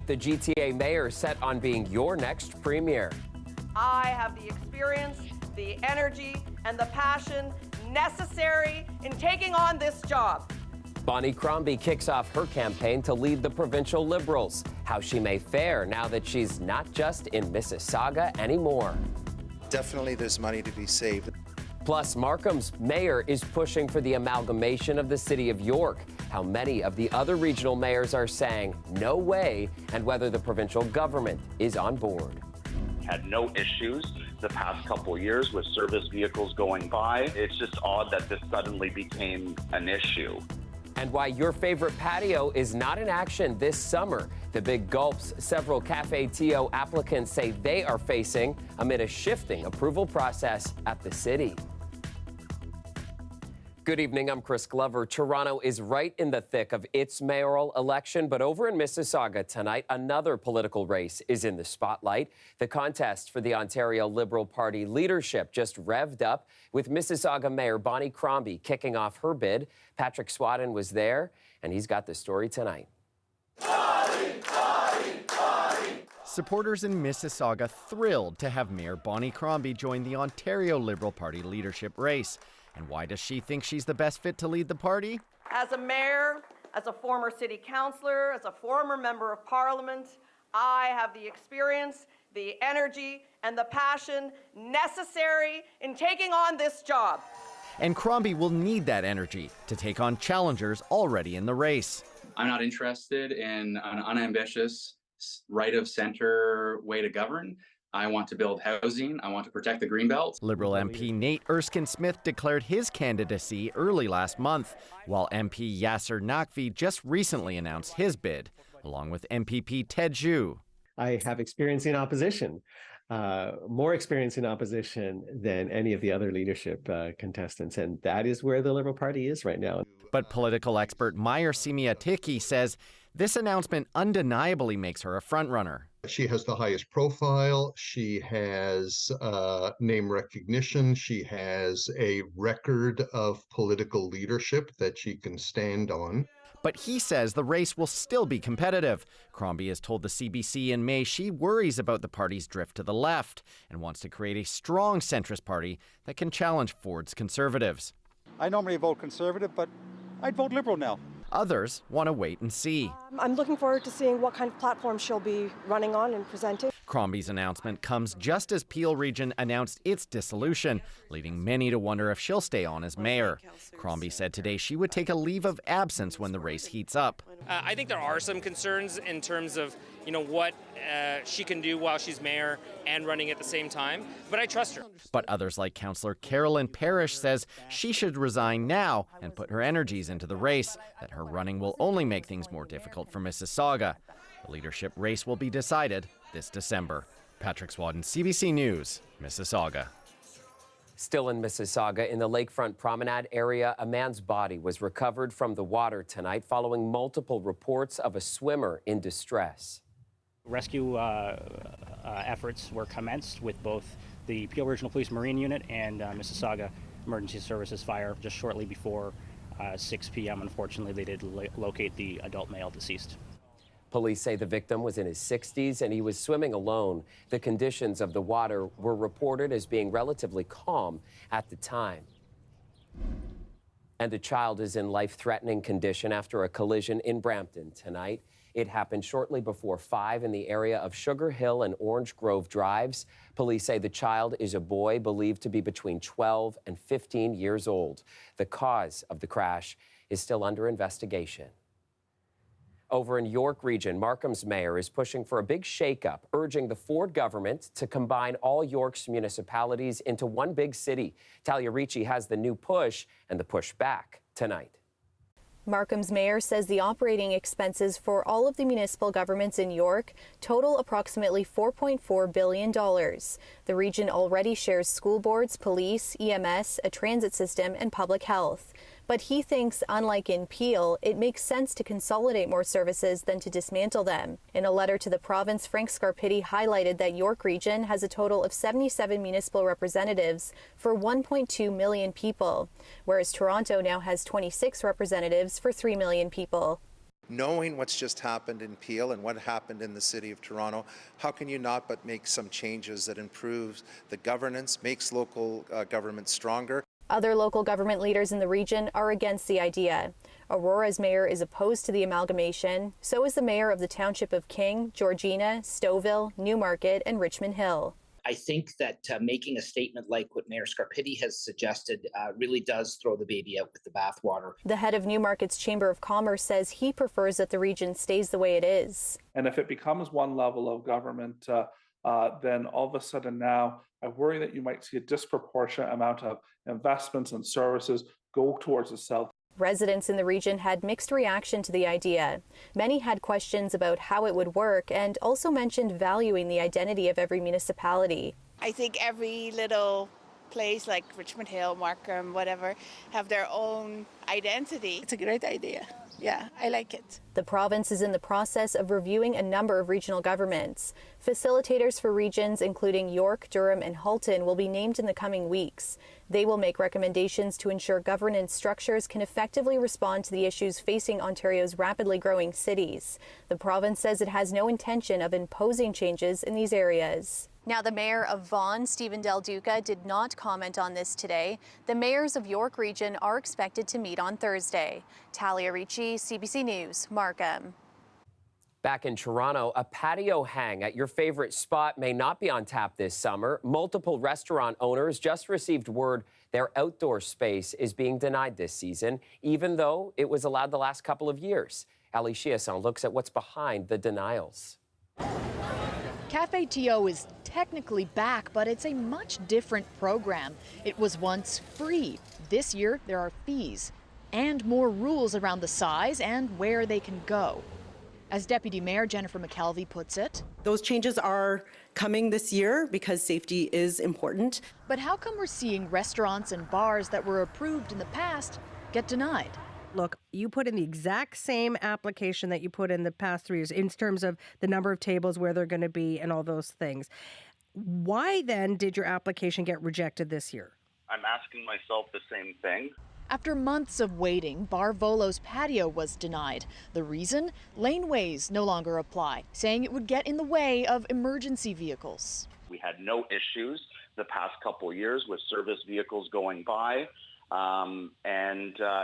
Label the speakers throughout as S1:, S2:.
S1: The GTA mayor set on being your next premier.
S2: I have the experience, the energy, and the passion necessary in taking on this job.
S1: Bonnie Crombie kicks off her campaign to lead the provincial Liberals. How she may fare now that she's not just in Mississauga anymore.
S3: Definitely there's money to be saved.
S1: Plus, Markham's mayor is pushing for the amalgamation of the city of York. How many of the other regional mayors are saying no way, and whether the provincial government is on board.
S4: Had no issues the past couple of years with service vehicles going by. It's just odd that this suddenly became an issue.
S1: And why your favorite patio is not in action this summer. The big gulps several Cafe TO applicants say they are facing amid a shifting approval process at the city. Good evening, I'm Chris Glover. Toronto is right in the thick of its mayoral election, but over in Mississauga tonight, another political race is in the spotlight. The contest for the Ontario Liberal Party leadership just revved up, with Mississauga Mayor Bonnie Crombie kicking off her bid. Patrick Swadden was there, and he's got the story tonight.
S5: Supporters in Mississauga thrilled to have Mayor Bonnie Crombie join the Ontario Liberal Party leadership race. And why does she think she's the best fit to lead the party?
S2: As a mayor, as a former city councillor, as a former member of parliament, I have the experience, the energy, and the passion necessary in taking on this job.
S5: And Crombie will need that energy to take on challengers already in the race.
S6: I'm not interested in an unambitious, right-of-center way to govern. I want to build housing. I want to protect the Greenbelt.
S5: Liberal MP Nate Erskine-Smith declared his candidacy early last month, while MP Yasser Naqvi just recently announced his bid, along with MPP Ted Zhu.
S7: I have experience in opposition, more experience in opposition than any of the other leadership contestants, and that is where the Liberal Party is right now.
S5: But political expert Meyer Simiatiki says this announcement undeniably makes her a frontrunner.
S8: She has the highest profile. She has name recognition. She has a record of political leadership that she can stand on.
S5: But he says the race will still be competitive. Crombie has told the CBC in May she worries about the party's drift to the left and wants to create a strong centrist party that can challenge Ford's Conservatives.
S9: I normally vote Conservative, but I'd vote Liberal now.
S5: Others want to wait and see.
S10: I'm looking forward to seeing what kind of platform she'll be running on and presenting.
S5: Crombie's announcement comes just as Peel Region announced its dissolution, leading many to wonder if she'll stay on as mayor. Crombie said today she would take a leave of absence when the race heats up.
S11: I think there are some concerns in terms of, what she can do while she's mayor and running at the same time, but I trust her.
S5: But others like Councillor Carolyn Parrish says she should resign now and put her energies into the race, that her running will only make things more difficult for Mississauga. The leadership race will be decided this December. Patrick Swadden, CBC News, Mississauga.
S1: Still in Mississauga, in the lakefront promenade area, a man's body was recovered from the water tonight following multiple reports of a swimmer in distress.
S12: Rescue efforts were commenced with both the Peel Regional Police Marine Unit and Mississauga Emergency Services Fire just shortly before 6 p.m. Unfortunately, they did locate the adult male deceased.
S1: Police say the victim was in his 60s and he was swimming alone. The conditions of the water were reported as being relatively calm at the time. And a child is in life-threatening condition after a collision in Brampton tonight. It happened shortly before 5 in the area of Sugar Hill and Orange Grove Drives. Police say the child is a boy believed to be between 12 and 15 years old. The cause of the crash is still under investigation. Over in York Region, Markham's mayor is pushing for a big shakeup, urging the Ford government to combine all York's municipalities into one big city. Talia Ricci has the new push and the push back tonight.
S13: Markham's mayor says the operating expenses for all of the municipal governments in York total approximately $4.4 billion. The region already shares school boards, police, EMS, a transit system, and public health. But he thinks, unlike in Peel, it makes sense to consolidate more services than to dismantle them. In a letter to the province, Frank Scarpitti highlighted that York Region has a total of 77 municipal representatives for 1.2 million people, whereas Toronto now has 26 representatives for 3 million people.
S3: Knowing what's just happened in Peel and what happened in the City of Toronto, how can you not but make some changes that improves the governance, makes local government stronger?
S13: Other local government leaders in the region are against the idea. Aurora's mayor is opposed to the amalgamation. So is the mayor of the township of King, Georgina, Stouffville, Newmarket, and Richmond Hill.
S14: I think that making a statement like what Mayor Scarpitti has suggested really does throw the baby out with the bathwater.
S13: The head of Newmarket's Chamber of Commerce says he prefers that the region stays the way it is.
S15: And if it becomes one level of government, then all of a sudden now I worry that you might see a disproportionate amount of investments and services go towards the south.
S13: Residents in the region had mixed reaction to the idea. Many had questions about how it would work and also mentioned valuing the identity of every municipality.
S16: I think every little place like Richmond Hill, Markham, whatever, have their own identity. It's a great idea. Yeah, I like it.
S13: The province is in the process of reviewing a number of regional governments. Facilitators for regions including York, Durham, and Halton will be named in the coming weeks. They will make recommendations to ensure governance structures can effectively respond to the issues facing Ontario's rapidly growing cities. The province says it has no intention of imposing changes in these areas. Now, the mayor of Vaughan, Stephen Del Duca, did not comment on this today. The mayors of York Region are expected to meet on Thursday. Talia Ricci, CBC News, Markham.
S1: Back in Toronto, a patio hang at your favorite spot may not be on tap this summer. Multiple restaurant owners just received word their outdoor space is being denied this season, even though it was allowed the last couple of years. Ali Chiasson looks at what's behind the denials.
S17: Cafe TO is technically back, but it's a much different program. It was once free. This year, there are fees and more rules around the size and where they can go. As Deputy Mayor Jennifer McKelvey puts it,
S18: those changes are coming this year because safety is important.
S17: But how come we're seeing restaurants and bars that were approved in the past get denied?
S19: Look, you put in the exact same application that you put in the past 3 years in terms of the number of tables, where they're going to be, and all those things. Why then did your application get rejected this year?
S4: I'm asking myself the same thing.
S17: After months of waiting, Bar Volo's patio was denied. The reason? Laneways no longer apply, saying it would get in the way of emergency vehicles.
S4: We had no issues the past couple years with service vehicles going by.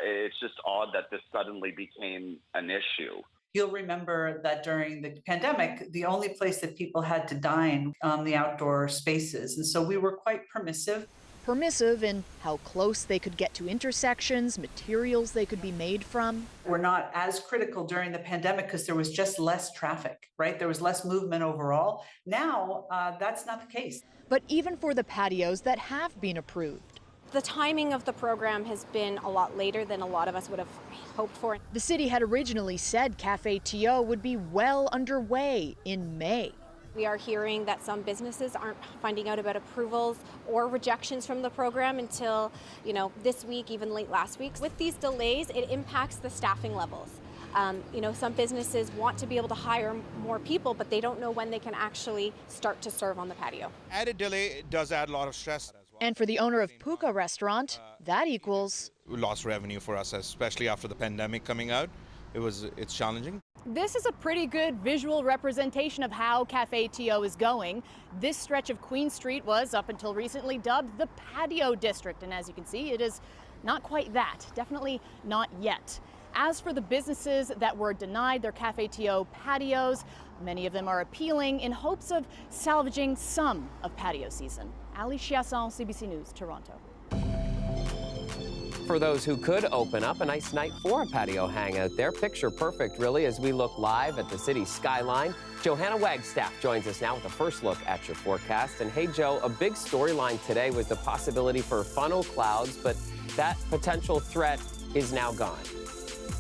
S4: It's just odd that this suddenly became an issue.
S20: You'll remember that during the pandemic, the only place that people had to dine on the outdoor spaces. And so we were quite permissive.
S17: Permissive in how close they could get to intersections, materials they could be made from.
S20: We're not as critical during the pandemic because there was just less traffic, right? There was less movement overall. Now, that's not the case.
S17: But even for the patios that have been approved,
S21: the timing of the program has been a lot later than a lot of us would have hoped for.
S17: The city had originally said Cafe TO would be well underway in May.
S21: We are hearing that some businesses aren't finding out about approvals or rejections from the program until, this week, even late last week. With these delays, it impacts the staffing levels. Some businesses want to be able to hire more people, but they don't know when they can actually start to serve on the patio.
S22: Added delay does add a lot of stress.
S17: And for the owner of Puka Restaurant, that equals
S22: lost revenue for us, especially after the pandemic coming out. It's challenging.
S23: This is a pretty good visual representation of how Cafe TO is going. This stretch of Queen Street was, up until recently, dubbed the Patio District. And as you can see, it is not quite that. Definitely not yet. As for the businesses that were denied their Cafe TO patios, many of them are appealing in hopes of salvaging some of patio season. Ali Chiasson, CBC News, Toronto.
S1: For those who could open up, a nice night for a patio hangout there. Picture perfect, really, as we look live at the city's skyline. Johanna Wagstaff joins us now with a first look at your forecast. And hey, Joe, a big storyline today was the possibility for funnel clouds, but that potential threat is now gone.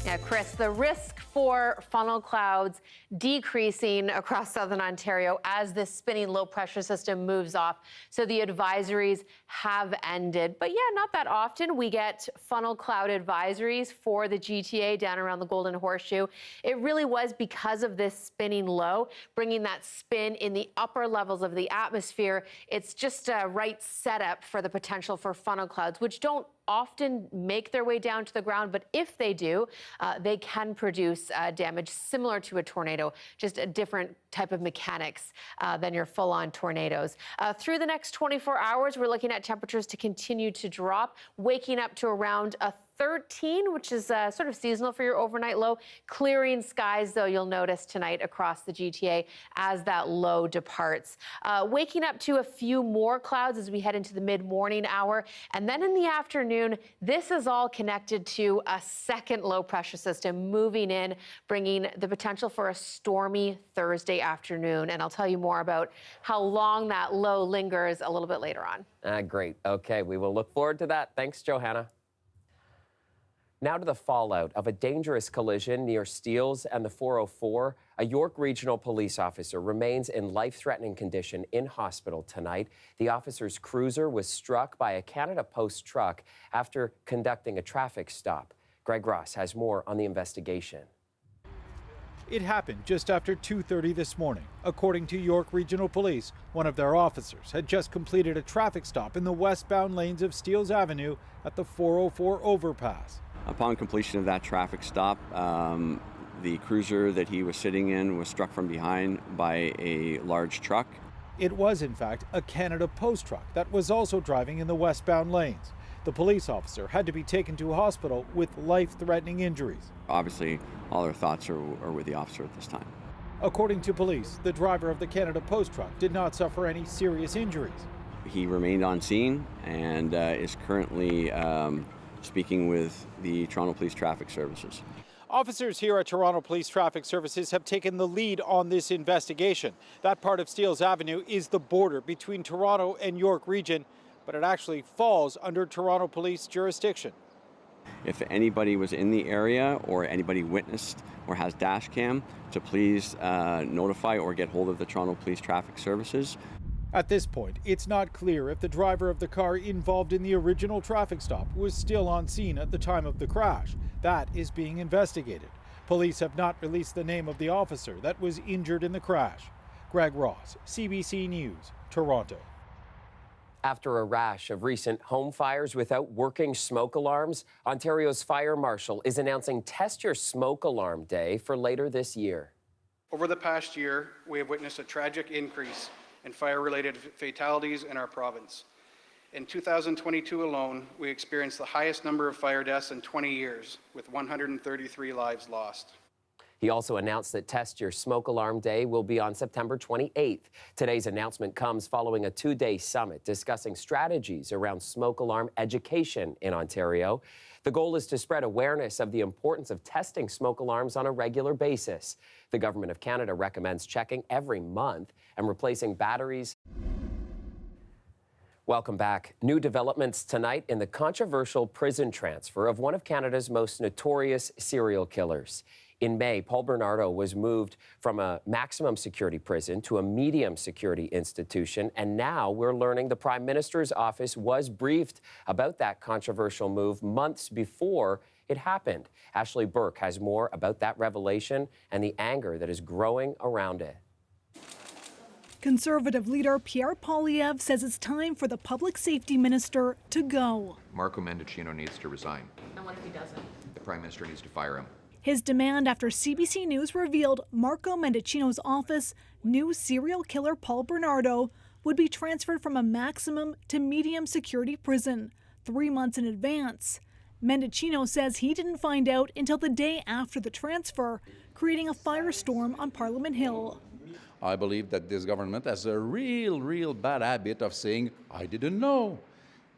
S24: Yeah, Chris, the risk for funnel clouds decreasing across southern Ontario as this spinning low pressure system moves off. So the advisories have ended. But yeah, not that often we get funnel cloud advisories for the GTA down around the Golden Horseshoe. It really was because of this spinning low, bringing that spin in the upper levels of the atmosphere. It's just a right setup for the potential for funnel clouds, which don't often make their way down to the ground, but if they do, they can produce damage similar to a tornado, just a different type of mechanics than your full-on tornadoes. Through the next 24 hours, we're looking at temperatures to continue to drop, waking up to around a 13, which is sort of seasonal for your overnight low. Clearing skies, though, you'll notice tonight across the GTA as that low departs. Waking up to a few more clouds as we head into the mid-morning hour. And then in the afternoon, this is all connected to a second low pressure system moving in, bringing the potential for a stormy Thursday afternoon. And I'll tell you more about how long that low lingers a little bit later on.
S1: Great. Okay, we will look forward to that. Thanks, Johanna. Now to the fallout of a dangerous collision near Steeles and the 404. A York Regional Police officer remains in life-threatening condition in hospital tonight. The officer's cruiser was struck by a Canada Post truck after conducting a traffic stop. Greg Ross has more on the investigation.
S2: It happened just after 2:30 this morning. According to York Regional Police, one of their officers had just completed a traffic stop in the westbound lanes of Steeles Avenue at the 404 overpass.
S6: Upon completion of that traffic stop, the cruiser that he was sitting in was struck from behind by a large truck.
S2: It was, in fact, a Canada Post truck that was also driving in the westbound lanes. The police officer had to be taken to a hospital with life-threatening injuries.
S6: Obviously, all our thoughts are with the officer at this time.
S2: According to police, the driver of the Canada Post truck did not suffer any serious injuries.
S6: He remained on scene and is currently speaking with the Toronto Police Traffic Services.
S2: Officers here at Toronto Police Traffic Services have taken the lead on this investigation. That part of Steeles Avenue is the border between Toronto and York Region, but it actually falls under Toronto Police jurisdiction.
S6: If anybody was in the area or anybody witnessed or has dash cam, to please notify or get hold of the Toronto Police Traffic Services.
S2: At this point, it's not clear if the driver of the car involved in the original traffic stop was still on scene at the time of the crash. That is being investigated. Police have not released the name of the officer that was injured in the crash. Greg Ross, CBC News, Toronto.
S1: After a rash of recent home fires without working smoke alarms, Ontario's fire marshal is announcing Test Your Smoke Alarm Day for later this year.
S7: Over the past year, we have witnessed a tragic increase in fire-related fatalities in our province. In 2022 alone, we experienced the highest number of fire deaths in 20 years, with 133 lives lost.
S1: He also announced that Test Your Smoke Alarm Day will be on September 28th. Today's announcement comes following a two-day summit discussing strategies around smoke alarm education in Ontario. The goal is to spread awareness of the importance of testing smoke alarms on a regular basis. The Government of Canada recommends checking every month and replacing batteries. Welcome back. New developments tonight in the controversial prison transfer of one of Canada's most notorious serial killers. In May, Paul Bernardo was moved from a maximum security prison to a medium security institution, and now we're learning the Prime Minister's office was briefed about that controversial move months before it happened. Ashley Burke has more about that revelation and the anger that is growing around it.
S8: Conservative leader Pierre Poilievre says it's time for the public safety minister to go.
S25: Marco Mendicino needs to resign.
S24: And what if he doesn't?
S25: The Prime Minister needs to fire him.
S8: His demand after CBC News revealed Marco Mendicino's office, new serial killer Paul Bernardo, would be transferred from a maximum to medium security prison 3 months in advance. Mendicino says he didn't find out until the day after the transfer, creating a firestorm on Parliament Hill.
S26: I believe that this government has a real bad habit of saying, I didn't know.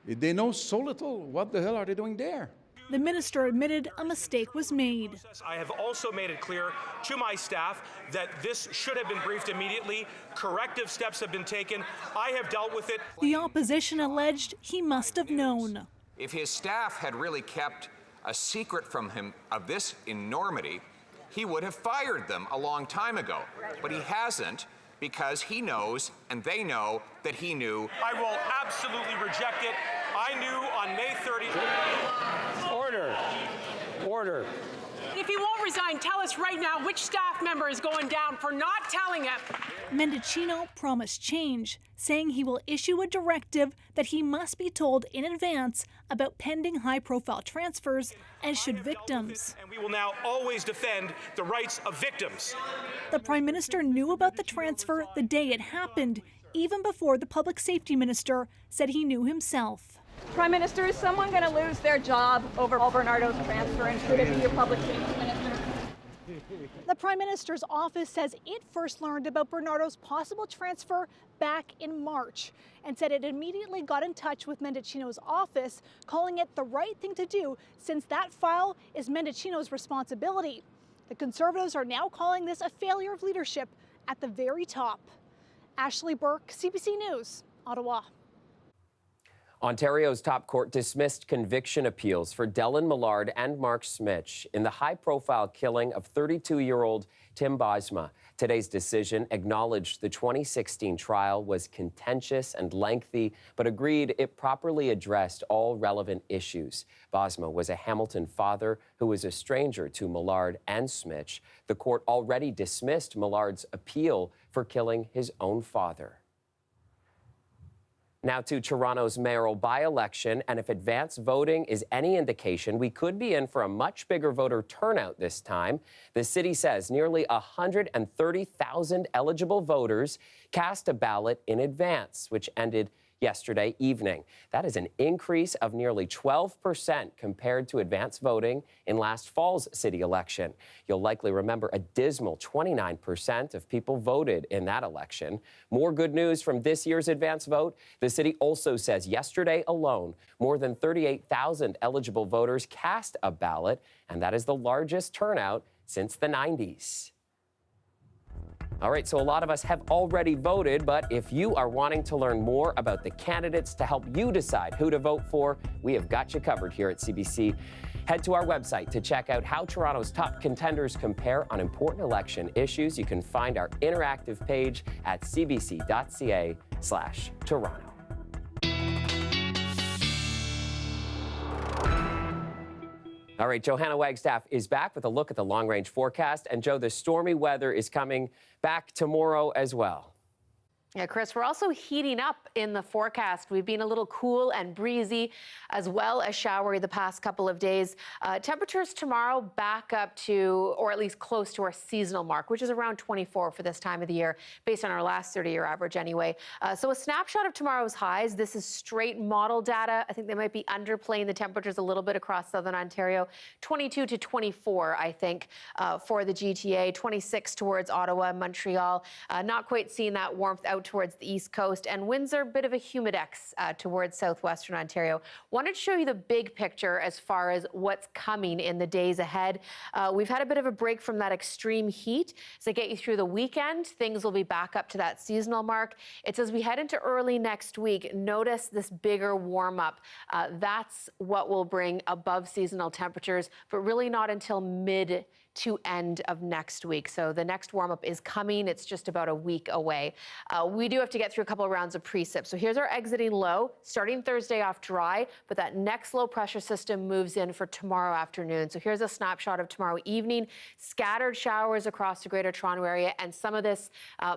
S26: They know so little. What the hell are they doing there?
S8: The minister admitted a mistake was made.
S27: I have also made it clear to my staff that this should have been briefed immediately. Corrective steps have been taken. I have dealt with it.
S8: The opposition alleged he must have known.
S28: If his staff had really kept a secret from him of this enormity, he would have fired them a long time ago. But he hasn't, because he knows and they know that he knew.
S27: I will absolutely reject it. I knew on May 30th.
S29: Order.
S8: If you won't
S3: resign. Tell us right now which staff member is going down for not telling him.
S8: Mendocino promised change, saying he will issue a directive that he must be told in advance about pending high-profile transfers, as should victims.
S27: And we will now always defend the rights of victims.
S8: The Prime Minister knew about the transfer the day it happened, even before the Public Safety Minister said he knew himself.
S5: Prime Minister, is someone going to lose their job over Bernardo's transfer, and should it be your Public Safety Minister?
S8: The Prime Minister's office says it first learned about Bernardo's possible transfer back in March and said it immediately got in touch with Mendocino's office, calling it the right thing to do since that file is Mendocino's responsibility. The Conservatives are now calling this a failure of leadership at the very top. Ashley Burke, CBC News, Ottawa.
S1: Ontario's top court dismissed conviction appeals for Dylan Millard and Mark Smitch in the high-profile killing of 32-year-old Tim Bosma. Today's decision acknowledged the 2016 trial was contentious and lengthy, but agreed it properly addressed all relevant issues. Bosma was a Hamilton father who was a stranger to Millard and Smitch. The court already dismissed Millard's appeal for killing his own father. Now to Toronto's mayoral by-election, and if advance voting is any indication, we could be in for a much bigger voter turnout this time. The city says nearly 130,000 eligible voters cast a ballot in advance, which ended yesterday evening. That is an increase of nearly 12% compared to advance voting in last fall's city election. You'll likely remember a dismal 29% of people voted in that election. More good news from this year's advance vote. The city also says yesterday alone, more than 38,000 eligible voters cast a ballot, and that is the largest turnout since the 90s. All right, so a lot of us have already voted, but if you are wanting to learn more about the candidates to help you decide who to vote for, we have got you covered here at CBC. Head to our website to check out how Toronto's top contenders compare on important election issues. You can find our interactive page at cbc.ca/Toronto. All right, Johanna Wagstaff is back with a look at the long-range forecast. And Joe, the stormy weather is coming back tomorrow as well.
S24: Yeah, Chris, we're also heating up in the forecast. We've been a little cool and breezy as well as showery the past couple of days. Temperatures tomorrow back up to, or at least close to our seasonal mark, which is around 24 for this time of the year, based on our last 30-year average anyway. So a snapshot of tomorrow's highs. This is straight model data. I think they might be underplaying the temperatures a little bit across southern Ontario. 22 to 24, I think, for the GTA. 26 towards Ottawa, Montreal. Not quite seeing that warmth out towards the east coast, and Windsor, a bit of a humidex towards southwestern Ontario. Wanted to show you the big picture as far as what's coming in the days ahead. We've had a bit of a break from that extreme heat. So to get you through the weekend, things will be back up to that seasonal mark. It's as we head into early next week, notice this bigger warm up. That's what will bring above seasonal temperatures, but really not until mid to end of next week. So the next warm-up is coming. It's just about a week away. We do have to get through a couple of rounds of precip. So here's our exiting low, starting Thursday off dry, but that next low pressure system moves in for tomorrow afternoon. So here's a snapshot of tomorrow evening. Scattered showers across the Greater Toronto area, and some of this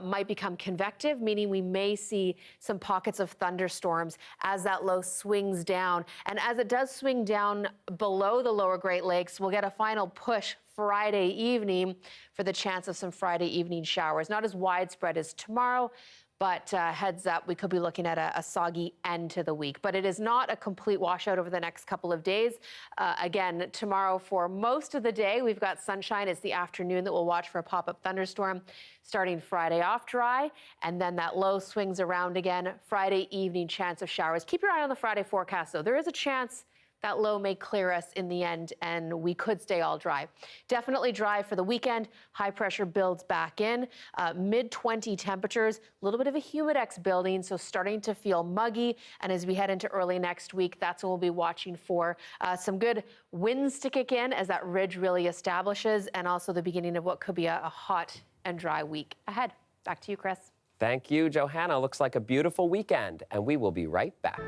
S24: might become convective, meaning we may see some pockets of thunderstorms as that low swings down. And as it does swing down below the lower Great Lakes, we'll get a final push Friday evening for the chance of some Friday evening showers. Not as widespread as tomorrow, but heads up, we could be looking at a soggy end to the week. But it is not a complete washout over the next couple of days. Again, tomorrow for most of the day, we've got sunshine. It's the afternoon that we'll watch for a pop-up thunderstorm. Starting Friday off dry, and then that low swings around again. Friday evening, chance of showers. Keep your eye on the Friday forecast, though. There is a chance that low may clear us in the end, and we could stay all dry. Definitely dry for the weekend. High pressure builds back in. Mid-20 temperatures, a little bit of a humidex building, so starting to feel muggy. And as we head into early next week, that's what we'll be watching for. Some good winds to kick in as that ridge really establishes, and also the beginning of what could be a hot and dry week ahead. Back to you, Chris.
S1: Thank you, Johanna. Looks like a beautiful weekend, and we will be right back.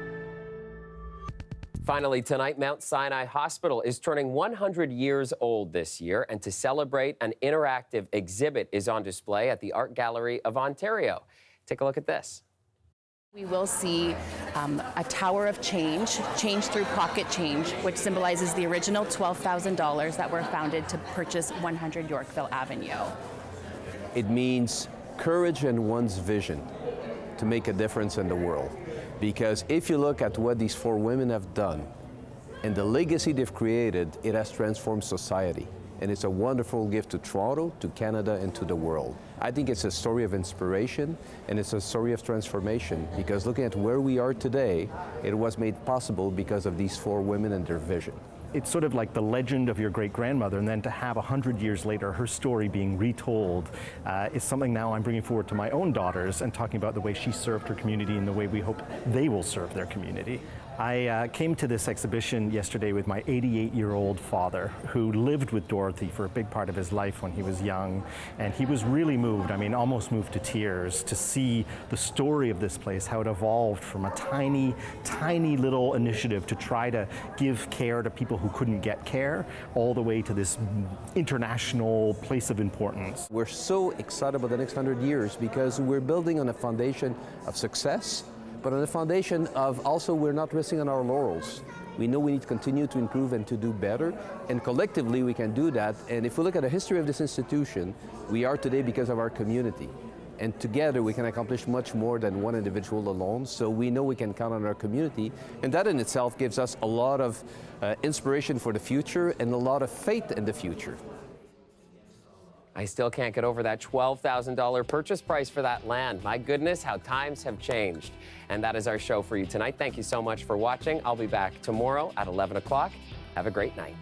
S1: Finally tonight, Mount Sinai Hospital is turning 100 years old this year, and to celebrate, an interactive exhibit is on display at the Art Gallery of Ontario. Take a look at this.
S9: We will see a tower of change through pocket change, which symbolizes the original $12,000 that were founded to purchase 100 Yorkville Avenue.
S10: It means courage and one's vision to make a difference in the world. Because if you look at what these four women have done and the legacy they've created, it has transformed society. And it's a wonderful gift to Toronto, to Canada, and to the world. I think it's a story of inspiration and it's a story of transformation, because looking at where we are today, it was made possible because of these four women and their vision.
S11: It's sort of like the legend of your great-grandmother, and then to have 100 years later her story being retold is something now I'm bringing forward to my own daughters and talking about the way she served her community and the way we hope they will serve their community. I came to this exhibition yesterday with my 88-year-old father, who lived with Dorothy for a big part of his life when he was young, and he was really moved, I mean almost moved to tears, to see the story of this place, how it evolved from a tiny, tiny little initiative to try to give care to people who couldn't get care, all the way to this international place of importance.
S10: We're so excited about the next 100 years because we're building on a foundation of success, but on a foundation of also we're not resting on our laurels. We know we need to continue to improve and to do better, and collectively we can do that. And if we look at the history of this institution, we are today because of our community. And together we can accomplish much more than one individual alone. So we know we can count on our community, and that in itself gives us a lot of inspiration for the future and a lot of faith in the future.
S1: I still can't get over that $12,000 purchase price for that land. My goodness, how times have changed. And that is our show for you tonight. Thank you so much for watching. I'll be back tomorrow at 11 o'clock. Have a great night.